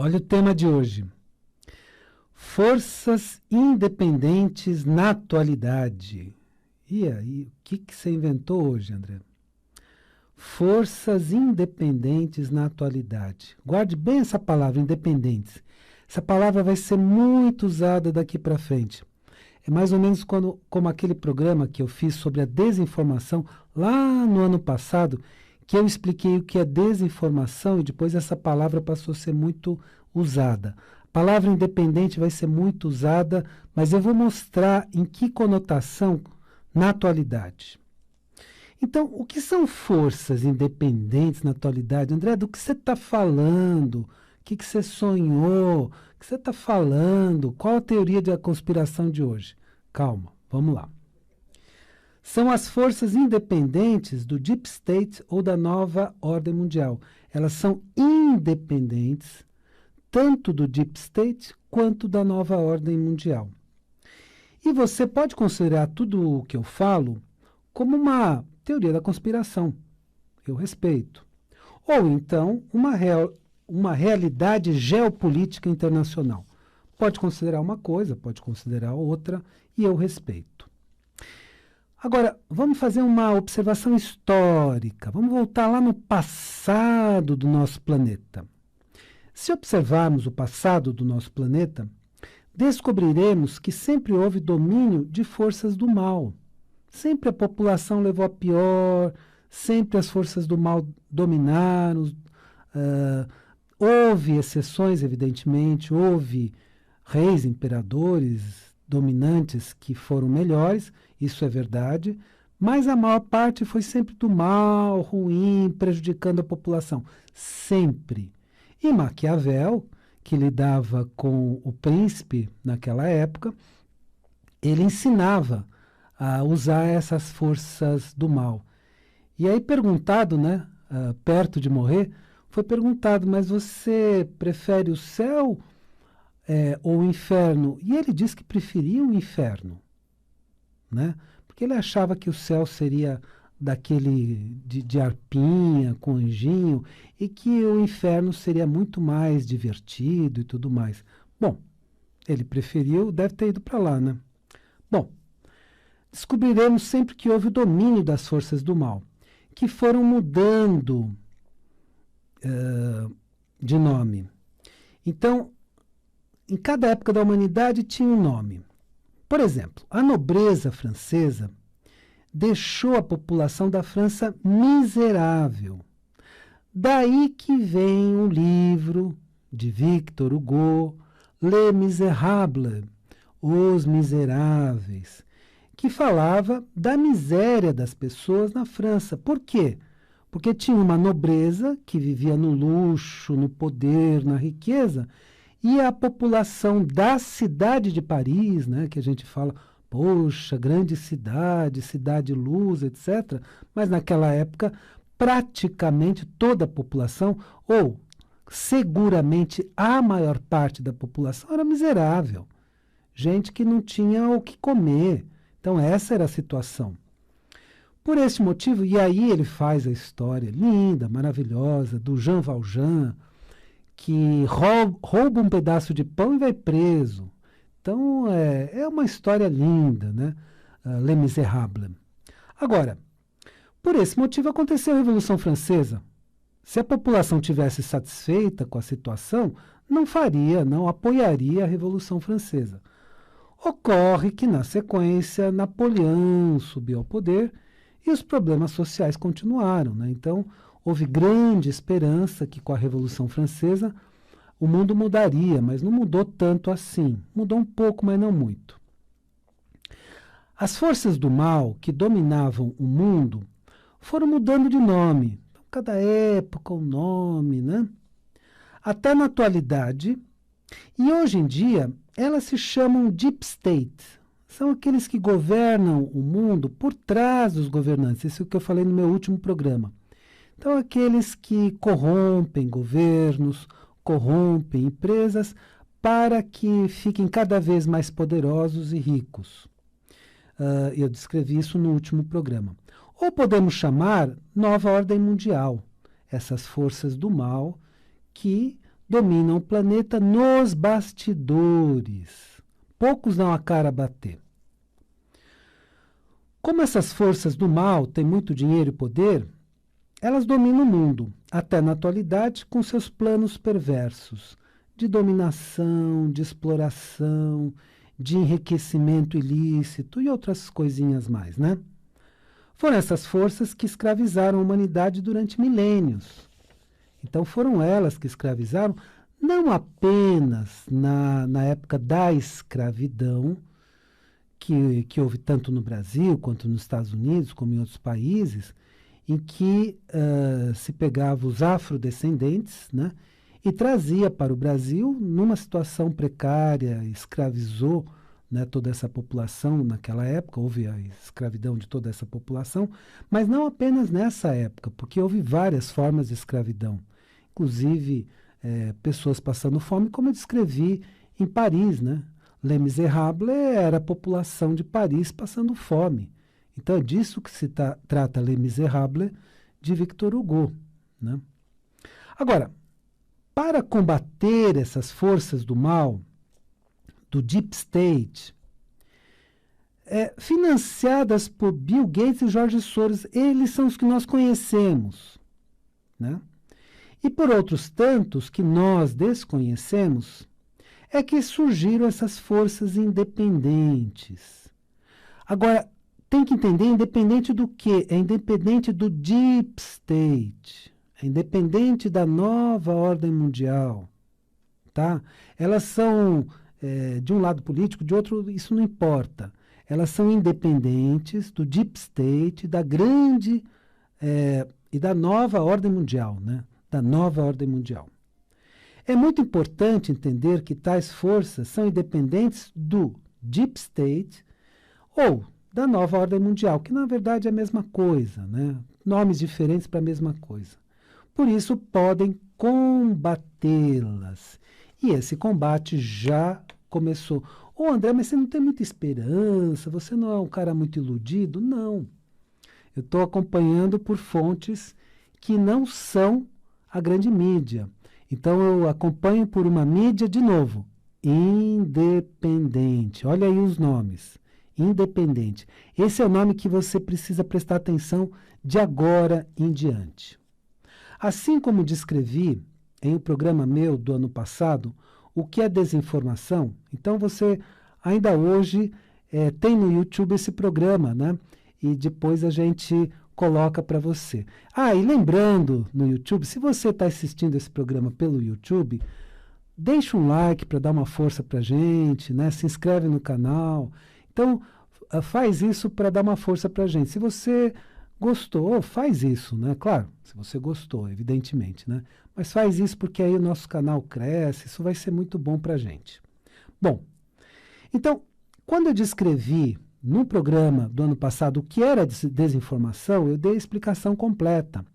Olha o tema de hoje. Forças independentes na atualidade. E aí, o que você inventou hoje, André? Forças independentes na atualidade. Guarde bem essa palavra, independentes. Essa palavra vai ser muito usada daqui para frente. É mais ou menos como aquele programa que eu fiz sobre a desinformação lá no ano passado, que eu expliquei o que é desinformação e depois essa palavra passou a ser muito usada. A palavra independente vai ser muito usada, mas eu vou mostrar em que conotação na atualidade. Então, o que são forças independentes na atualidade? André, do que você está falando? O que você sonhou? O que você está falando? Qual a teoria da conspiração de hoje? Calma, vamos lá. São as forças independentes do Deep State ou da nova ordem mundial. Elas são independentes tanto do Deep State quanto da nova ordem mundial. E você pode considerar tudo o que eu falo como uma teoria da conspiração. Eu respeito. Ou então uma realidade geopolítica internacional. Pode considerar uma coisa, pode considerar outra, e eu respeito. Agora, vamos fazer uma observação histórica. Vamos voltar lá no passado do nosso planeta. Se observarmos o passado do nosso planeta, descobriremos que sempre houve domínio de forças do mal. Sempre a população levou a pior, sempre as forças do mal dominaram. Houve exceções, evidentemente, houve reis, imperadores, dominantes que foram melhores, isso é verdade, mas a maior parte foi sempre do mal, ruim, prejudicando a população. Sempre. E Maquiavel, que lidava com o príncipe naquela época, ele ensinava a usar essas forças do mal. E aí perguntado, perto de morrer, foi perguntado, mas você prefere o céu ou o inferno? E ele disse que preferia o inferno, porque ele achava que o céu seria daquele de arpinha, com anjinho, e que o inferno seria muito mais divertido e tudo mais. Bom, ele preferiu, deve ter ido para lá, Bom, descobriremos sempre que houve o domínio das forças do mal, que foram mudando de nome. Então, em cada época da humanidade tinha um nome. Por exemplo, a nobreza francesa deixou a população da França miserável. Daí que vem o livro de Victor Hugo, Les Misérables, Os Miseráveis, que falava da miséria das pessoas na França. Por quê? Porque tinha uma nobreza que vivia no luxo, no poder, na riqueza, e a população da cidade de Paris, que a gente fala, poxa, grande cidade, cidade luz, etc. Mas naquela época, praticamente toda a população, ou seguramente a maior parte da população, era miserável. Gente que não tinha o que comer. Então essa era a situação. Por esse motivo, e aí ele faz a história linda, maravilhosa, do Jean Valjean, que rouba um pedaço de pão e vai preso. Então, é uma história linda, Les Misérables. Agora, por esse motivo aconteceu a Revolução Francesa. Se a população tivesse satisfeita com a situação, não apoiaria a Revolução Francesa. Ocorre que, na sequência, Napoleão subiu ao poder e os problemas sociais continuaram. Então, houve grande esperança que com a Revolução Francesa o mundo mudaria, mas não mudou tanto assim. Mudou um pouco, mas não muito. As forças do mal que dominavam o mundo foram mudando de nome. Então, cada época um nome, Até na atualidade. E hoje em dia, elas se chamam Deep State. São aqueles que governam o mundo por trás dos governantes. Isso é o que eu falei no meu último programa. Então, aqueles que corrompem governos, corrompem empresas para que fiquem cada vez mais poderosos e ricos. Eu descrevi isso no último programa. Ou podemos chamar nova ordem mundial, essas forças do mal que dominam o planeta nos bastidores. Poucos dão a cara a bater. Como essas forças do mal têm muito dinheiro e poder, elas dominam o mundo, até na atualidade, com seus planos perversos de dominação, de exploração, de enriquecimento ilícito e outras coisinhas mais, né? Foram essas forças que escravizaram a humanidade durante milênios. Então foram elas que escravizaram, não apenas na época da escravidão, que houve tanto no Brasil quanto nos Estados Unidos, como em outros países, em que se pegava os afrodescendentes, né, e trazia para o Brasil numa situação precária, escravizou, né, toda essa população naquela época, houve a escravidão de toda essa população, mas não apenas nessa época, porque houve várias formas de escravidão, inclusive pessoas passando fome, como eu descrevi em Paris, né? Les Misérables era a população de Paris passando fome. Então é disso que se trata Les Misérables de Victor Hugo, né? Agora, para combater essas forças do mal, do Deep State, financiadas por Bill Gates e Jorge Soros, eles são os que nós conhecemos, né? E por outros tantos que nós desconhecemos, é que surgiram essas forças independentes. Agora, tem que entender independente do quê? É independente do Deep State, é independente da nova ordem mundial, tá? Elas são de um lado político, de outro, isso não importa. Elas são independentes do Deep State, da grande e da nova ordem mundial, né? Da nova ordem mundial. É muito importante entender que tais forças são independentes do Deep State ou da nova ordem mundial, que na verdade é a mesma coisa, né? Nomes diferentes para a mesma coisa. Por isso podem combatê-las. E esse combate já começou. Ô André, mas você não tem muita esperança, você não é um cara muito iludido? Não. Eu estou acompanhando por fontes que não são a grande mídia. Então eu acompanho por uma mídia, de novo, independente. Olha aí os nomes. Independente. Esse é o nome que você precisa prestar atenção de agora em diante. Assim como descrevi em um programa meu do ano passado, o que é desinformação, então você ainda hoje tem no YouTube esse programa, né? E depois a gente coloca para você. Ah, e lembrando no YouTube, se você está assistindo esse programa pelo YouTube, deixa um like para dar uma força para a gente, né? Se inscreve no canal. Então, faz isso para dar uma força para a gente. Se você gostou, faz isso, né? Claro, se você gostou, evidentemente, né? Mas faz isso porque aí o nosso canal cresce, isso vai ser muito bom para a gente. Bom, então, quando eu descrevi no programa do ano passado o que era desinformação, eu dei a explicação completa.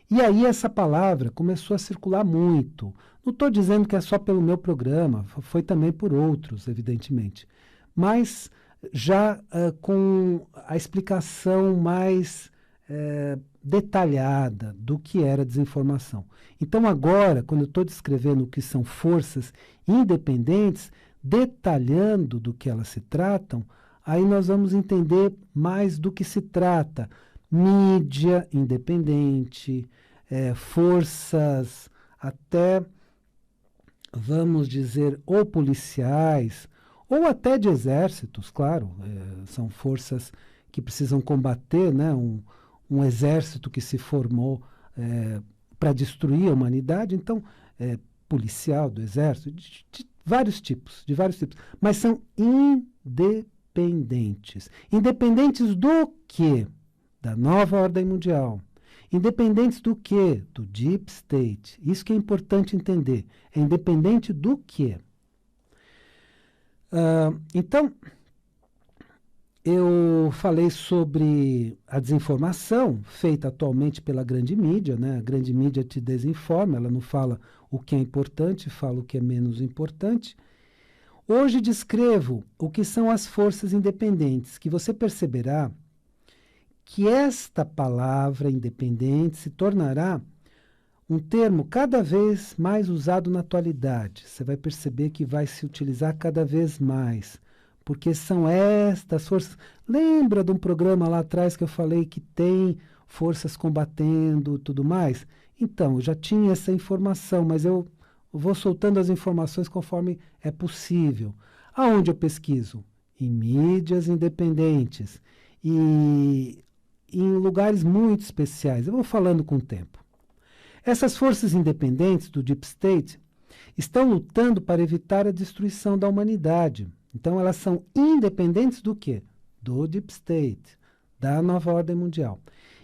E aí essa palavra começou a circular muito. Não estou dizendo que é só pelo meu programa, foi também por outros, evidentemente. Mas já com a explicação mais detalhada do que era desinformação. Então agora, quando eu estou descrevendo o que são forças independentes, detalhando do que elas se tratam, aí nós vamos entender mais do que se trata. Mídia independente, forças até, vamos dizer, ou policiais, ou até de exércitos, claro, são forças que precisam combater, né, um exército que se formou para destruir a humanidade, então, policial, do exército, de vários tipos, mas são independentes. Independentes do quê? Da nova ordem mundial. Independentes do quê? Do Deep State. Isso que é importante entender. É independente do quê? Então, eu falei sobre a desinformação feita atualmente pela grande mídia, né? A grande mídia te desinforma, ela não fala o que é importante, fala o que é menos importante. Hoje descrevo o que são as forças independentes, que você perceberá que esta palavra independente se tornará um termo cada vez mais usado na atualidade. Você vai perceber que vai se utilizar cada vez mais, porque são estas forças. Lembra de um programa lá atrás que eu falei que tem forças combatendo tudo mais? Então, eu já tinha essa informação, mas eu vou soltando as informações conforme é possível. Aonde eu pesquiso? Em mídias independentes e em lugares muito especiais. Eu vou falando com o tempo. Essas forças independentes do Deep State estão lutando para evitar a destruição da humanidade. Então, elas são independentes do quê? Do Deep State, da nova ordem mundial.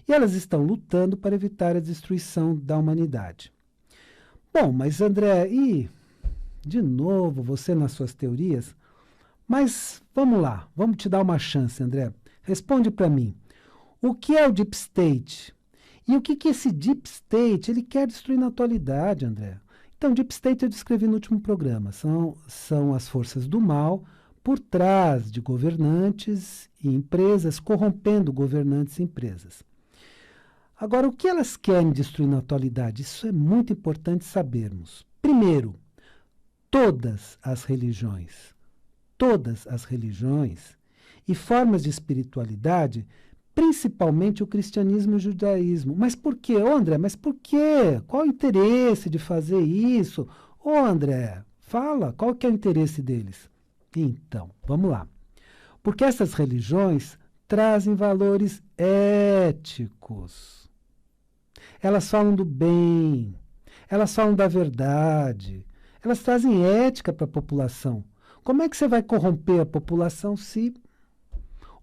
E elas estão lutando para evitar a destruição da humanidade. Bom, mas André, de novo você nas suas teorias? Mas vamos lá, vamos te dar uma chance, André. Responde para mim. O que é o Deep State? E o que esse Deep State ele quer destruir na atualidade, André? Então, Deep State eu descrevi no último programa. São as forças do mal por trás de governantes e empresas, corrompendo governantes e empresas. Agora, o que elas querem destruir na atualidade? Isso é muito importante sabermos. Primeiro, todas as religiões e formas de espiritualidade, principalmente o cristianismo e o judaísmo. Mas por quê? Ô André, mas por quê? Qual o interesse de fazer isso? Ô André, fala, qual que é o interesse deles? Então, vamos lá. Porque essas religiões trazem valores éticos. Elas falam do bem, elas falam da verdade, elas trazem ética para a população. Como é que você vai corromper a população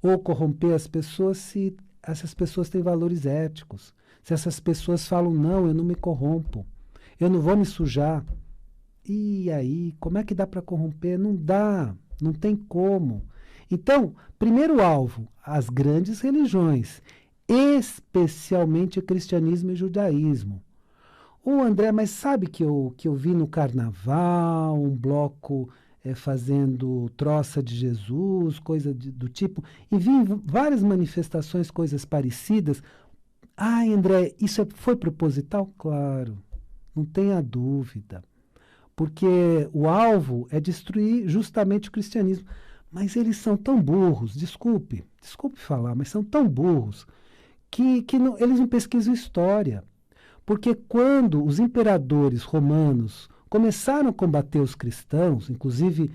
ou corromper as pessoas se essas pessoas têm valores éticos? Se essas pessoas falam, não, eu não me corrompo, eu não vou me sujar. E aí, como é que dá para corromper? Não dá, não tem como. Então, primeiro alvo, as grandes religiões, especialmente o cristianismo e o judaísmo. Ô André, mas sabe que eu vi no carnaval um bloco fazendo troça de Jesus, coisa do tipo, e vi em várias manifestações coisas parecidas. Ai, André, isso foi proposital? Claro, não tenha dúvida. Porque o alvo é destruir justamente o cristianismo. Mas eles são tão burros, desculpe falar, mas são tão burros que eles não pesquisam história. Porque quando os imperadores romanos começaram a combater os cristãos, inclusive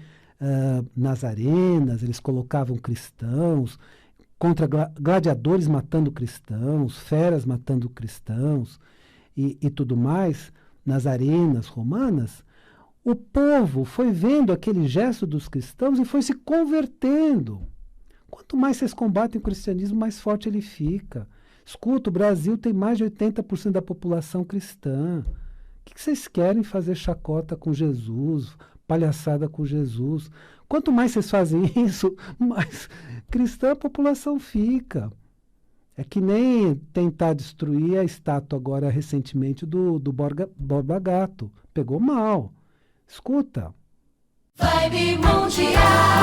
nas arenas, eles colocavam cristãos, contra gladiadores matando cristãos, feras matando cristãos e tudo mais, nas arenas romanas, o povo foi vendo aquele gesto dos cristãos e foi se convertendo. Quanto mais vocês combatem o cristianismo, mais forte ele fica. Escuta, o Brasil tem mais de 80% da população cristã. O que vocês querem fazer chacota com Jesus, palhaçada com Jesus? Quanto mais vocês fazem isso, mais cristã a população fica. É que nem tentar destruir a estátua agora recentemente do Borba Gato. Pegou mal. Escuta. Vibe Mundial.